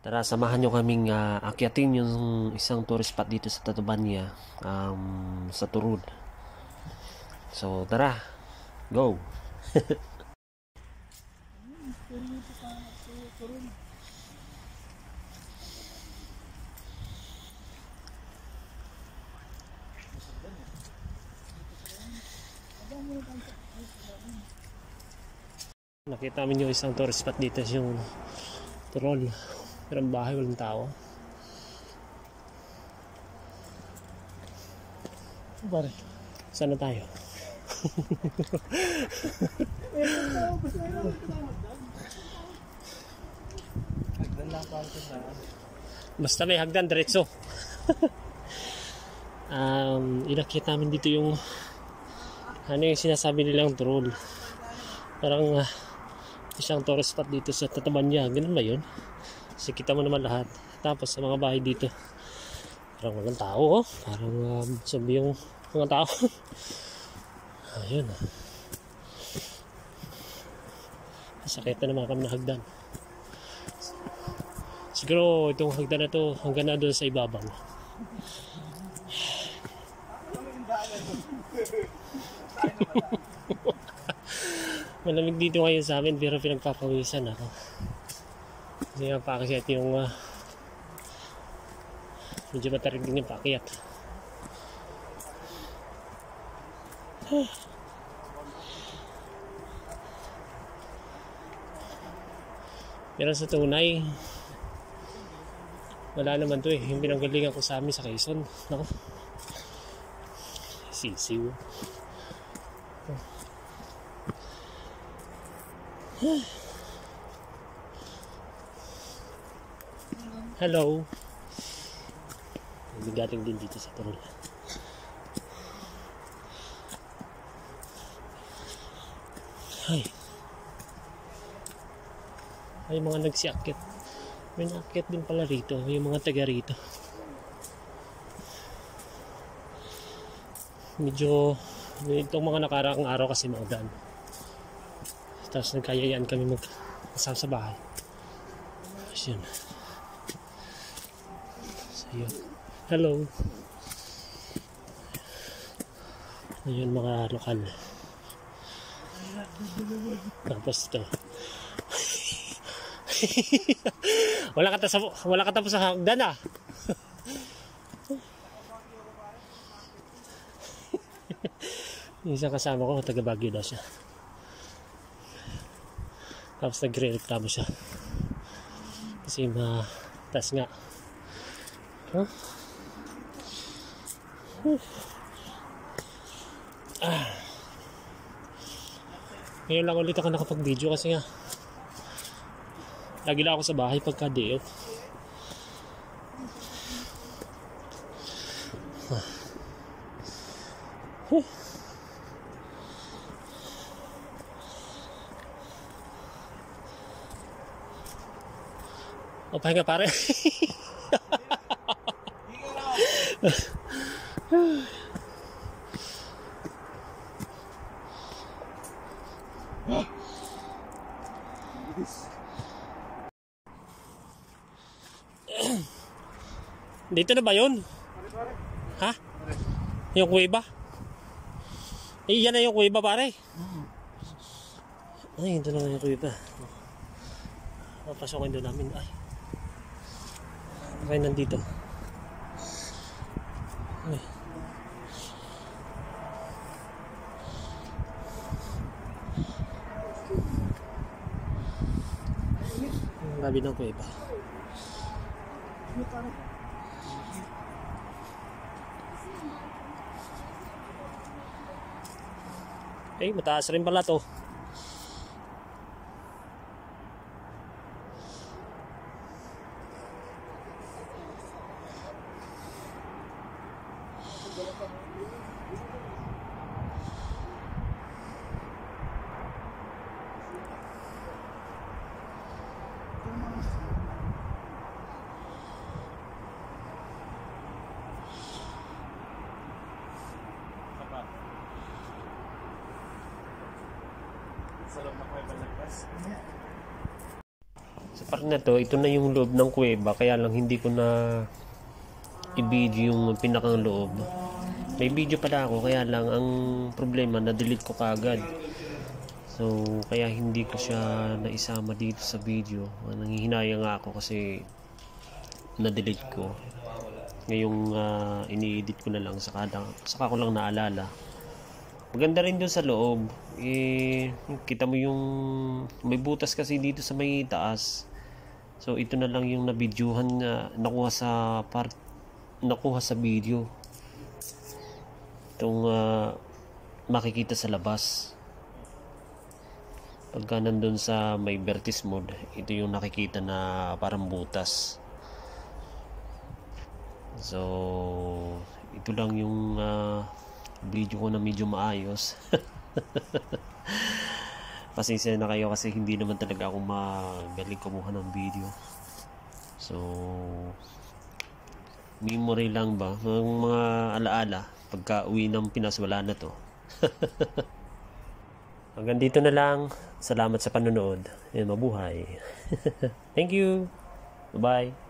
Tara, samahan nyo kaming akyatin yung isang tourist spot dito sa Tatabanya, sa Turud. So tara, go! Nakita namin yung isang tourist spot dito, yung Turol. Pero ang bahay walang tao. Pare, saan na tayo? Basta may hagdan, diretso. Inakit namin dito yung ano yung sinasabi nilang Turol. Parang isang tourist spot dito sa Tatabanya. Ganun ba yun? Kasi kita mo naman lahat. Tapos sa mga bahay dito, parang walang tao, oh. Parang zombie yung mga tao. Ayun. Sakit na naman kami na hagdan. Siguro itong hagdan na to hanggang na doon sa ibabaw. Malamig dito ngayon sa amin, pero pinagpapawisan ako. Kasi nga paakyat yung medyo matarik din yung paakyat. Pero sa tunay, wala naman to eh. Yung pinanggalingan ko sa amin sa Quezon. Nako. Sisiw. Hello. Bigating din dito sa Turol. Ay mga nagsiakit. May naakit din pala rito. Yung mga taga rito. Medyo itong mga nakaraang araw kasi maulan. Tapos nagkayayaan kami mag-asama sa bahay. Tapos yun. So yun. Hello. Ayun mga lokal. Tapos ito. wala ka tapos sa hagdan ah. Yung isang kasama ko taga Baguio daw siya. Tapos nagre-reklamo siya kasi mataas nga. Ngayon lang ulit ako nakapag-video kasi nga lagi lang ako sa bahay pagka day off. O pahinga pare. Dito na ba yun? Ha? Yung kuweba? Eh, yan na yung kuweba pare. Ay, ito na yung kuweba. Papasokin doon namin. Ay. Okay, nandito. Ay. Ang labi ng kuweba. Eh, mataas rin pala to. Sa loob ng Kuweba Lagpas. Sa part na to, ito na yung loob ng kuweba, kaya lang hindi ko na i-video yung pinakang loob. May video pala ako, kaya lang ang problema, na-delete ko kagad. So, kaya hindi ko siya naisama dito sa video. Nanghihinayang nga ako kasi na-delete ko. Ngayong ini-edit ko na lang, saka ko lang naalala. Maganda rin dun sa loob. Kita mo yung may butas kasi dito sa may taas. So ito na lang yung na-videohan na nakuha sa video. Itong makikita sa labas. Pagka nandun sa may vertice mode, ito yung nakikita na parang butas. So ito lang yung video ko na medyo maayos. Pasensya na kayo kasi hindi naman talaga ako magaling kumuha ng video. So memory lang ba ng mga alaala pagka uwi ng Pinas, wala na to. Hanggang dito na lang. Salamat sa panonood. Mabuhay. Thank you. Bye.